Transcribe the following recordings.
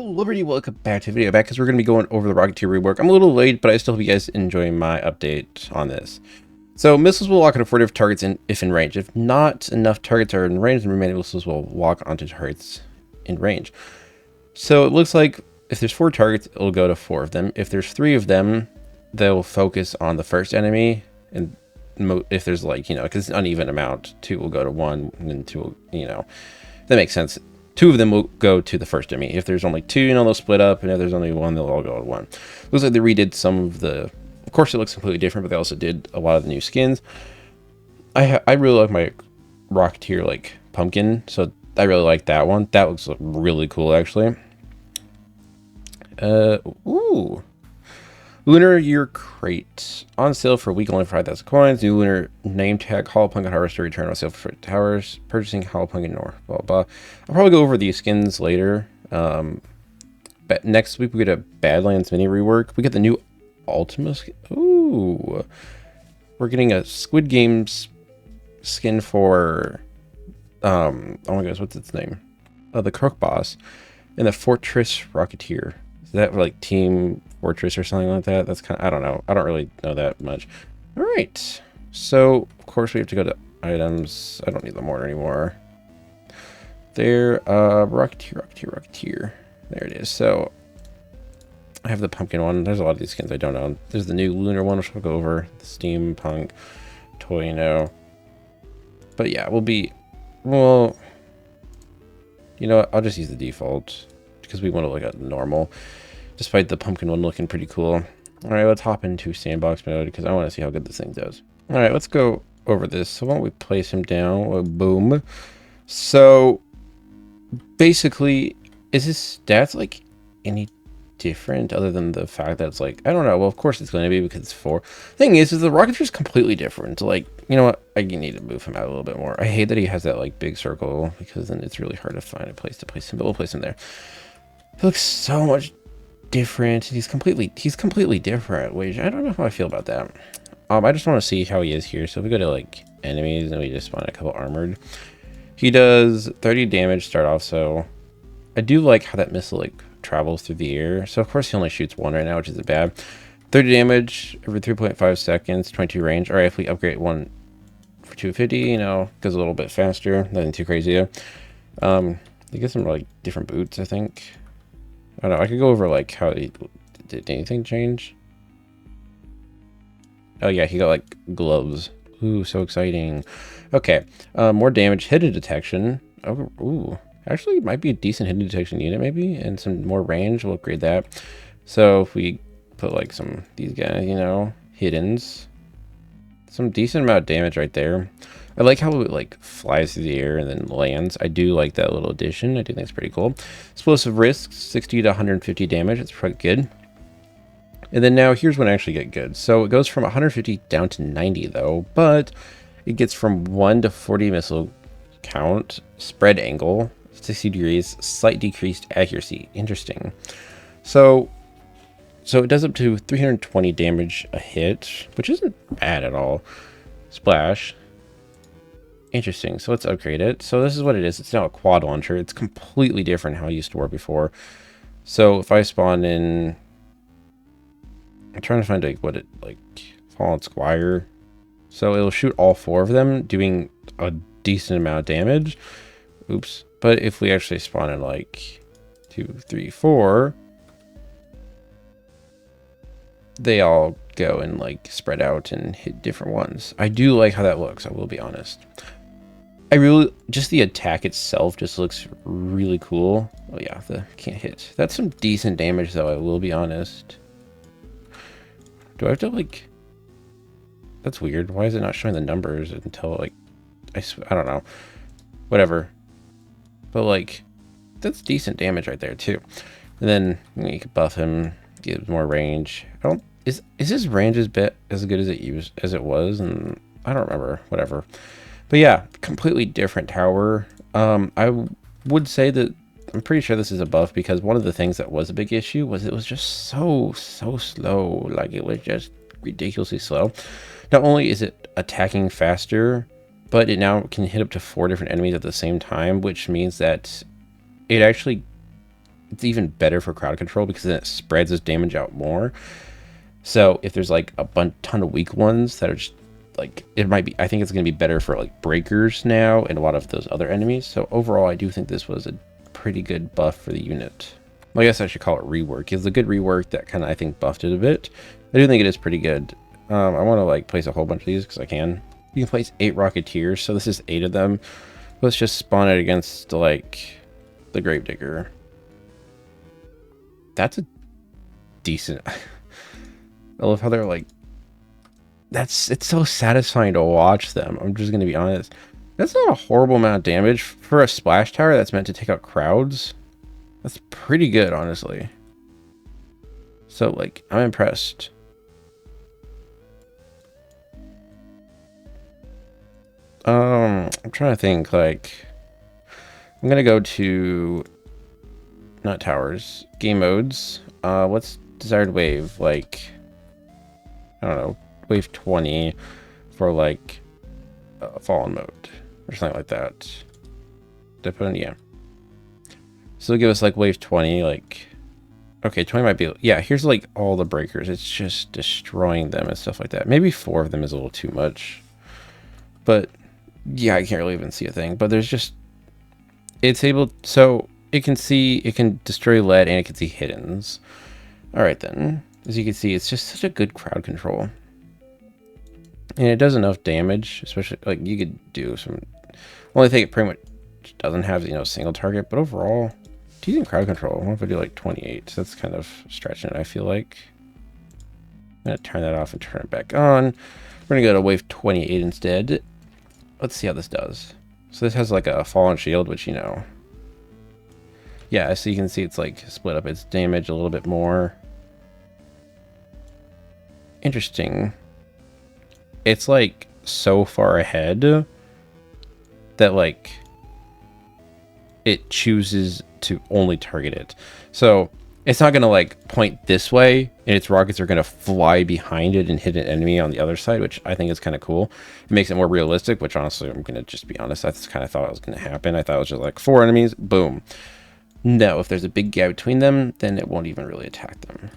Liberty, welcome back to the video because we're going to be going over the ROCKETEER rework. I'm a little late, but I still hope you guys enjoy my update on this. So missiles will lock onto 4 different targets if in range. If not enough targets are in range, the remaining missiles will lock onto targets in range. So it looks like if there's 4 targets, it'll go to 4 of them. If there's 3 of them, they'll focus on the first enemy. And if there's because it's an uneven amount, 2 will go to 1, and then 2 will, that makes sense. 2 of them will go to the first enemy. If there's only 2, they'll split up, and if there's only 1, they'll all go to 1. Looks like they redid some of the... Of course, it looks completely different, but they also did a lot of the new skins. I really like my ROCKETEER, pumpkin, so I really like that one. That looks really cool, actually. Ooh. Lunar Year Crate. On sale for a week, only for 5,000 coins. New Lunar Name Tag. Hollow Pumpkin Harvester return on sale for towers. Purchasing Hollow Pumpkin North. Blah, blah. I'll probably go over these skins later. But next week, we get a Badlands mini rework. We get the new Ultima skin. Ooh. We're getting a Squid Games skin for... oh my gosh, what's its name? The Crook Boss. And the Fortress ROCKETEER. Is that Team Fortress or something like that? That's kind of, I don't know. I don't really know that much. All right. So, of course, we have to go to items. I don't need the mortar anymore. There, ROCKETEER. There it is. So, I have the pumpkin one. There's a lot of these skins I don't know. There's the new lunar one, which we'll go over. The steampunk, toy, But yeah, well, you know what? I'll just use the default because we want to look at normal, despite the pumpkin one looking pretty cool. All right, let's hop into sandbox mode because I want to see how good this thing does. All right, let's go over this. So why don't we place him down? Oh, boom. So basically, is his stats any different other than the fact that it's I don't know. Well, of course it's going to be because it's 4. Thing is the ROCKETEER is completely different. You know what? I need to move him out a little bit more. I hate that he has that big circle because then it's really hard to find a place to place him. But we'll place him there. He looks so much different. He's completely different, which I don't know how I feel about that. I just want to see how he is here. So if we go to enemies and we just spawn a couple armored, he does 30 damage start off. So I do like how that missile travels through the air. So of course he only shoots 1 right now, which isn't bad. 30 damage every 3.5 seconds, 22 range. All right, if we upgrade 1 for 250, goes a little bit faster. Nothing too crazy though. You get some different boots, I think. I don't know. I could go over how he did anything change. Oh yeah, he got gloves. Ooh, so exciting. Okay, more damage, hidden detection. Oh, ooh, actually, it might be a decent hidden detection unit maybe, and some more range. We'll upgrade that. So if we put some these guys, hiddens, some decent amount of damage right there. I like how it flies through the air and then lands. I do like that little addition. I do think it's pretty cool. Explosive risk, 60 to 150 damage. It's pretty good. And then now here's when I actually get good. So it goes from 150 down to 90 though, but it gets from 1 to 40 missile count, spread angle, 60 degrees, slight decreased accuracy. Interesting. So it does up to 320 damage a hit, which isn't bad at all. Splash. Interesting. So let's upgrade it. So this is what it is. It's now a quad launcher. It's completely different how it used to work before. So if I spawn in, I'm trying to find what it Fallen Squire. So it'll shoot all 4 of them, doing a decent amount of damage. Oops. But if we actually spawn in 2, 3, 4, they all go and spread out and hit different ones. I do like how that looks, I will be honest. Just the attack itself just looks really cool. Oh yeah, can't hit. That's some decent damage though, I will be honest. Do I have to that's weird. Why is it not showing the numbers until I don't know. Whatever. But that's decent damage right there too. And then you can buff him, gives more range. Is his range as good as it was? And I don't remember. Whatever. But yeah, completely different tower. I would say that I'm pretty sure this is a buff because one of the things that was a big issue was it was just so slow. It was just ridiculously slow. Not only is it attacking faster, but it now can hit up to 4 different enemies at the same time, which means that it actually it's even better for crowd control because then it spreads its damage out more. So if there's like a ton of weak ones that are just like, it might be, I think it's going to be better for like breakers now and a lot of those other enemies. So overall, I do think this was a pretty good buff for the unit. Well, I guess I should call it rework. It's a good rework that kind of, I think, buffed it a bit. I do think it is pretty good. I want to like place a whole bunch of these because I can. You can place 8 Rocketeers, so this is 8 of them. Let's just spawn it against like the Gravedigger. That's a decent. I love how they're like. It's so satisfying to watch them. I'm just gonna be honest. That's not a horrible amount of damage for a splash tower that's meant to take out crowds. That's pretty good, honestly. So like, I'm impressed. I'm trying to think, like, I'm gonna go to, not towers, game modes. What's desired wave? Like, I don't know, wave 20 for like fallen mode or something like that. Did I put in? Yeah. So it'll give us like wave 20, like, okay, 20 might be, yeah, here's like all the breakers. It's just destroying them and stuff like that. Maybe 4 of them is a little too much, but yeah, I can't really even see a thing. But there's just, it's able, so it can see, it can destroy lead and it can see hiddens. All right then, as you can see, it's just such a good crowd control. And it does enough damage, especially like you could do some, only thing it pretty much doesn't have, you know, single target, but overall, using crowd control, what if I do like 28? So that's kind of stretching it, I feel like. I'm gonna turn that off and turn it back on. We're gonna go to wave 28 instead. Let's see how this does. So this has like a fallen shield, which, you know, yeah, so you can see it's like split up its damage a little bit more. Interesting. It's like so far ahead that like it chooses to only target it. So it's not going to like point this way and its rockets are going to fly behind it and hit an enemy on the other side, which I think is kind of cool. It makes it more realistic, which honestly, I'm going to just be honest, I just kind of thought it was going to happen. I thought it was just like 4 enemies, boom. No, if there's a big gap between them, then it won't even really attack them.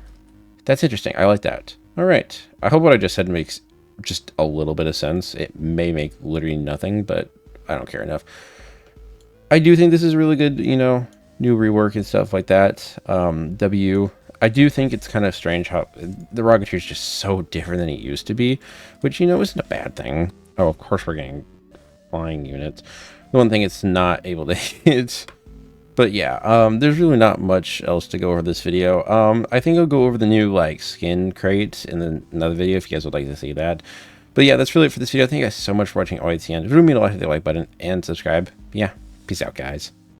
That's interesting. I like that. All right. I hope what I just said makes just a little bit of sense. It may make literally nothing, but I don't care enough. I do think this is really good, you know, new rework and stuff like that. I do think it's kind of strange how the Rocketeer is just so different than it used to be, which, you know, isn't a bad thing. Oh, of course we're getting flying units. The one thing it's not able to hit. But yeah, there's really not much else to go over this video. I think I'll go over the new like skin crate in another video if you guys would like to see that. But yeah, that's really it for this video. Thank you guys so much for watching all the way to the end. It would really mean a lot to hit the like button and subscribe. Yeah, peace out, guys.